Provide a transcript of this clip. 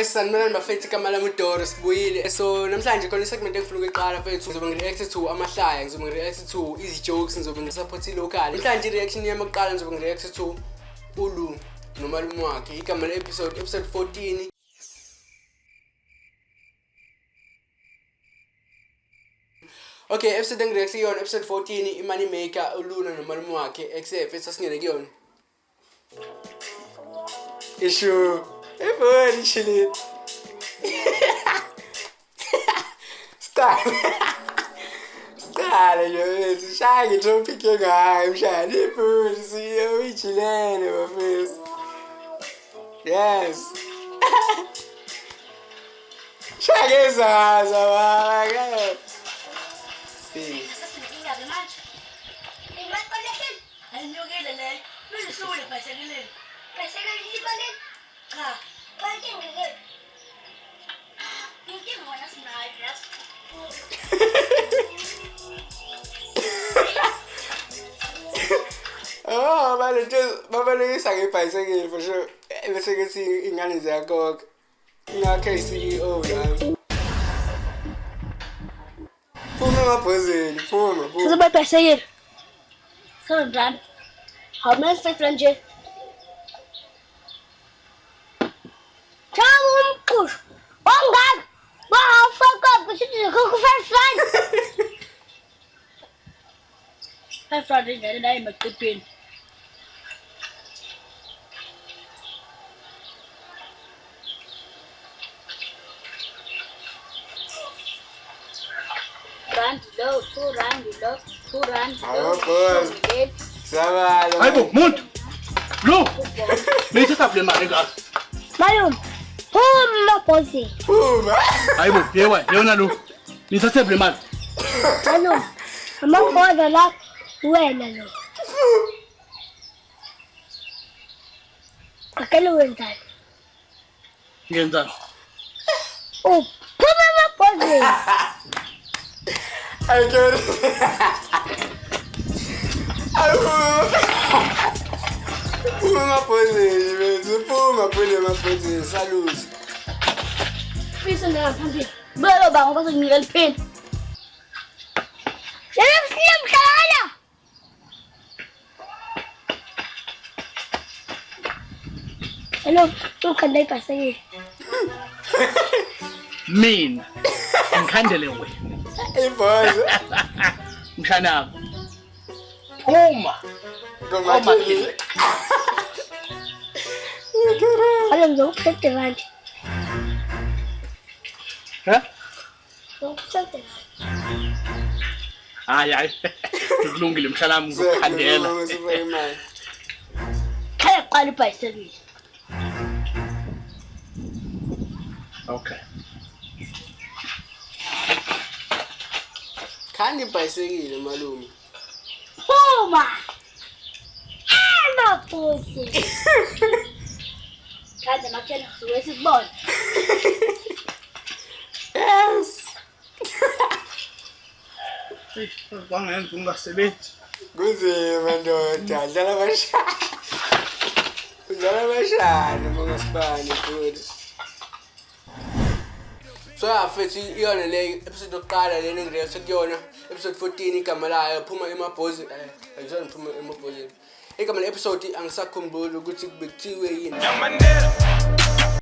Guys, sanibonani bafethu, igama lami uDoro, sibuyile. So namhlanje khona isegment engifuna ukuyiqala mfethu, ngizobe ngi-react to amahlaya, ngizobe ngi-react to izi-jokes, ngizobe ngi-support i-local. Namhlanje i-reaction yami yokuqala ngizobe ngi-react to Ulu nomalume wakhe. Igama le-episode 14. Okay, episode engi-react kuyona episode 14, i-Money Maker, uLuna nomalume wakhe. Except sasingene kuyona. Issue. Hey boy, chilling. Style, yo. Shaggy jumping guy. I'm shiny food. See you, chilling, my face. Yes. Shaggy's ass. Oh my God. See. Oh, mama ngisake ibhayisekile for sure. Bese ke si ingane zakho. Ngakhe CEO la. Phuma mabhozeni, phuma. Sizoba ibhayisekile. So done. How many friends nje? Chawu umqusho. Ongaka. Fuck up, kushithi ngikho first run. First run ngene naye emaqhipheni. Run, low, 2 run, low, 2 run. Oh, boy. Sabalo. Hayibo, muntu. Lo. Bese table mali ngaso. Mayum. Phuma bosi. Phuma. Hayibo, yewa, yona lo. Nithathe le mali. Mayum. Amafona la wena lo. Akele wenzani? Ngenzani? Oh, phuma bosi. I get it. Phuma phozeni, bese phuma phule maphozeni, salute. Fisa na phambi. Belo bango bazokunika liphini. Yena mhlala. Hello, ukhanda ibhayisekile. Mina. Ngikhandele wena. Imbozo. Mshana. Phuma. Ngomathile. Alo ngizokuphethe manje. Ngizokuphethe. Hayi. Kulungile mshana wami ngikukhandela. Khaya qala ibhayisekile. Okay. Khanda ibhayisekile malume. Phuma. Ema bosi. Khanda makhena siwesibona. Yes. Bangenza ungasebenzi. Kunzima ndoda, dlala bashana. Udlala bashana mongasibani good. So afethu iyona le episode yokuqala lena engireact kuyona episode 14 igama layo phuma emabhozi ayizona phuma emabhozini. Igama le episode angisakhumbuli ukuthi bekuthiwe yini.